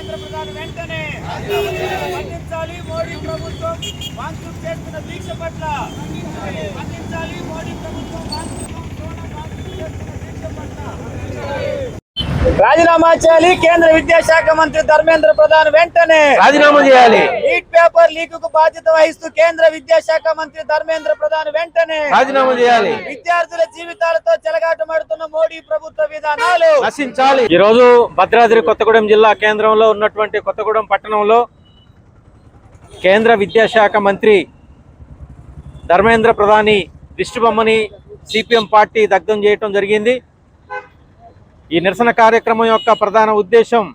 ధర్మేంద్ర ప్రధాన్ వెంటనే స్పందించాలి. మోడీ ప్రభుత్వం వాంఛించి చేస్తున్న దీక్ష పట్ల స్పందించాలి. మోడీ ప్రభుత్వం వాంఛించి చేస్తున్న దీక్ష పట్ల రాజీనామా చేయాలి. కేంద్ర విద్యాశాఖ మంత్రి ధర్మేంద్ర ప్రధాన్ వెంటనే రాజీనామా చేయాలి. నీట్ పేపర్ లీక్ కు బాధ్యత వహిస్తూ కేంద్ర విద్యాశాఖ మంత్రి ధర్మేంద్ర ప్రధాన్ వెంటనే రాజీనామా చేయాలి. విద్యార్థుల జీవితాలతో చెలగాటమాడుతున్న మోడీ ప్రభుత్వ విధానాలు నశించాలి. ఈ రోజు భద్రాద్రి కొత్తగూడెం జిల్లా కేంద్రంలో ఉన్నటువంటి కొత్తగూడెం పట్టణంలో కేంద్ర విద్యాశాఖ మంత్రి ధర్మేంద్ర ప్రధాని దిష్టిబొమ్మని సిపిఎం పార్టీ దగ్ధం చేయడం జరిగింది. ఈ నిరసన కార్యక్రమం యొక్క ప్రధాన ఉద్దేశం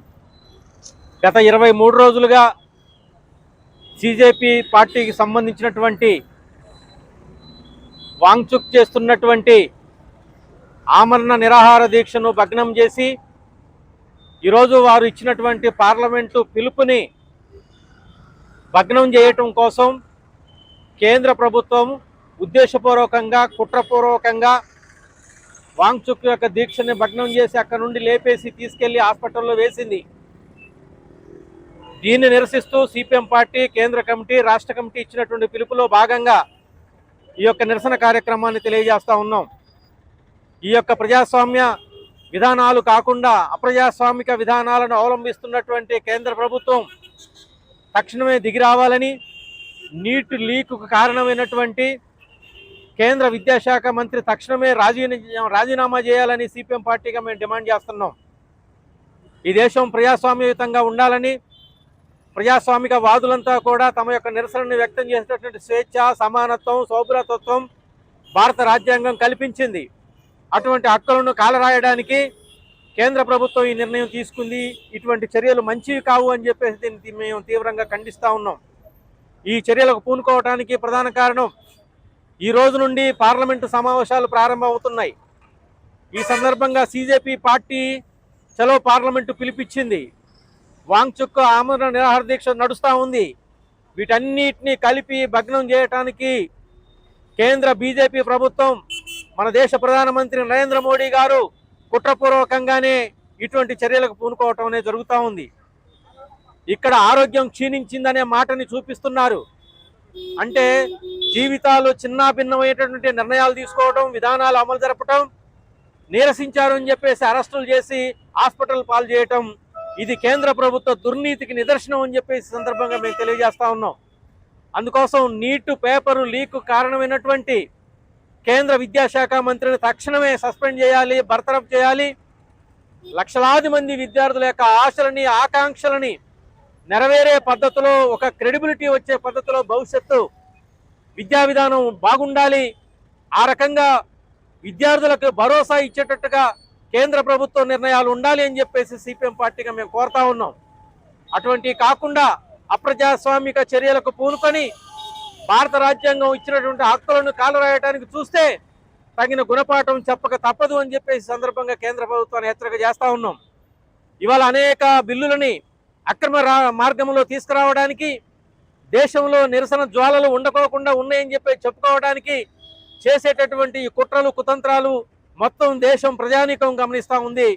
గత 23 రోజులుగా సిజేపీ పార్టీకి సంబంధించినటువంటి వాంగ్చుక్ చేస్తున్నటువంటి ఆమరణ నిరాహార దీక్షను భగ్నం చేసి ఈరోజు వారు ఇచ్చినటువంటి పార్లమెంటు పిలుపుని భగ్నం చేయటం కోసం కేంద్ర ప్రభుత్వం ఉద్దేశపూర్వకంగా కుట్రపూర్వకంగా వాంగ్చుక్ యొక్క దీక్షని భగ్నం చేసి అక్కడ నుండి లేపేసి తీసుకెళ్లి హాస్పిటల్లో వేసింది. దీన్ని నిరసిస్తూ సిపిఎం పార్టీ కేంద్ర కమిటీ రాష్ట్ర కమిటీ ఇచ్చినటువంటి పిలుపులో భాగంగా ఈ యొక్క నిరసన కార్యక్రమాన్ని తెలియజేస్తా ఉన్నాం. ఈ యొక్క ప్రజాస్వామ్య విధానాలు కాకుండా అప్రజాస్వామిక విధానాలను అవలంబిస్తున్నటువంటి కేంద్ర ప్రభుత్వం తక్షణమే దిగి రావాలని, నీట్ లీక్కు కారణమైనటువంటి కేంద్ర విద్యాశాఖ మంత్రి తక్షణమే రాజీనామా చేయాలని సిపిఎం పార్టీగా మేము డిమాండ్ చేస్తున్నాం. ఈ దేశం ప్రజాస్వామ్యయుతంగా ఉండాలని, ప్రజాస్వామిక వాదులంతా కూడా తమ యొక్క నిరసనను వ్యక్తం చేసేటటువంటి స్వేచ్ఛ, సమానత్వం, సౌభ్రతత్వం భారత రాజ్యాంగం కల్పించింది. అటువంటి హక్కులను కాలరాయడానికి కేంద్ర ప్రభుత్వం ఈ నిర్ణయం తీసుకుంది. ఇటువంటి చర్యలు మంచివి కావు అని చెప్పేసి దీన్ని మేము తీవ్రంగా ఖండిస్తూ ఉన్నాం. ఈ చర్యలకు పూనుకోవడానికి ప్రధాన కారణం ఈ రోజు నుండి పార్లమెంటు సమావేశాలు ప్రారంభమవుతున్నాయి. ఈ సందర్భంగా సిజేపీ పార్టీ చలో పార్లమెంటు పిలిపించింది. వాంగ్చుక్ ఆమరణ నిరాహార దీక్ష నడుస్తూ ఉంది. వీటన్నిటినీ కలిపి భగ్నం చేయడానికి కేంద్ర బీజేపీ ప్రభుత్వం, మన దేశ ప్రధానమంత్రి నరేంద్ర మోడీ గారు కుట్రపూర్వకంగానే ఇటువంటి చర్యలకు పూనుకోవటం అనేది జరుగుతూ ఉంది. ఇక్కడ ఆరోగ్యం క్షీణించిందనే మాటని చూపిస్తున్నారు. అంటే జీవితాలు చిన్నాభిన్నమైనటువంటి నిర్ణయాలు తీసుకోవడం, విధానాలు అమలు జరపడం, నీరసించారు అని చెప్పేసి అరెస్టులు చేసి హాస్పిటల్ పాలు చేయటం, ఇది కేంద్ర ప్రభుత్వ దుర్నీతికి నిదర్శనం అని చెప్పేసి సందర్భంగా మేము తెలియజేస్తా ఉన్నాం. అందుకోసం నీట్ పేపరు లీక్ కారణమైనటువంటి కేంద్ర విద్యాశాఖ మంత్రిని తక్షణమే సస్పెండ్ చేయాలి, బర్తరఫ్ చేయాలి. లక్షలాది మంది విద్యార్థుల యొక్క ఆశలని, ఆకాంక్షలని నెరవేరే పద్ధతిలో, ఒక క్రెడిబిలిటీ వచ్చే పద్ధతిలో భవిష్యత్తు విద్యా విధానం బాగుండాలి. ఆ రకంగా విద్యార్థులకు భరోసా ఇచ్చేటట్టుగా కేంద్ర ప్రభుత్వ నిర్ణయాలు ఉండాలి అని చెప్పేసి సిపిఎం పార్టీగా మేము కోరుతా ఉన్నాం. అటువంటి కాకుండా అప్రజాస్వామిక చర్యలకు పూనుకొని భారత రాజ్యాంగం ఇచ్చినటువంటి హక్కులను కాలరాయడానికి చూస్తే తగిన గుణపాఠం చెప్పక తప్పదు అని చెప్పేసి సందర్భంగా కేంద్ర ప్రభుత్వాన్ని హెచ్చరిక చేస్తూ ఉన్నాం. ఇవాళ అనేక బిల్లులని అక్రమ మార్గంలో తీసుకురావడానికి, దేశంలో నిరసన జ్వాలలు ఉండకోకుండా ఉన్నాయని చెప్పి చెప్పుకోవడానికి చేసేటటువంటి కుట్రలు, కుతంత్రాలు మొత్తం దేశం ప్రజానీకం గమనిస్తూ ఉంది.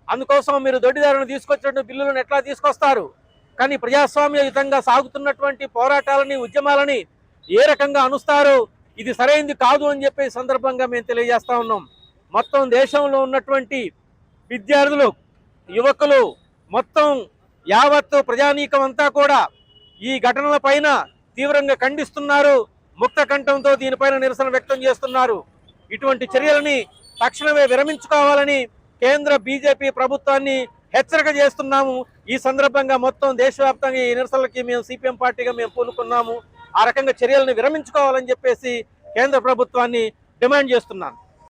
అందుకోసం మీరు దొడ్డిదారులను తీసుకొచ్చినటువంటి బిల్లులను ఎట్లా తీసుకొస్తారు, కానీ ప్రజాస్వామ్యయుతంగా సాగుతున్నటువంటి పోరాటాలని, ఉద్యమాలని ఏ రకంగా అనుస్తారు, ఇది సరైనది కాదు అని చెప్పే సందర్భంగా మేము తెలియజేస్తా ఉన్నాం. మొత్తం దేశంలో ఉన్నటువంటి విద్యార్థులు, యువకులు, మొత్తం యావత్తు ప్రజానీకం అంతా కూడా ఈ ఘటనల పైన తీవ్రంగా ఖండిస్తున్నారు. ముక్త కంఠంతో దీనిపైన నిరసన వ్యక్తం చేస్తున్నారు. ఇటువంటి చర్యలని తక్షణమే విరమించుకోవాలని కేంద్ర బీజేపీ ప్రభుత్వాన్ని హెచ్చరిక చేస్తున్నాము. ఈ సందర్భంగా మొత్తం దేశవ్యాప్తంగా ఈ నిరసనలకి మేము సిపిఎం పార్టీగా మేము పూనుకున్నాము. ఆ రకంగా చర్యలను విరమించుకోవాలని చెప్పేసి కేంద్ర ప్రభుత్వాన్ని డిమాండ్ చేస్తున్నాను.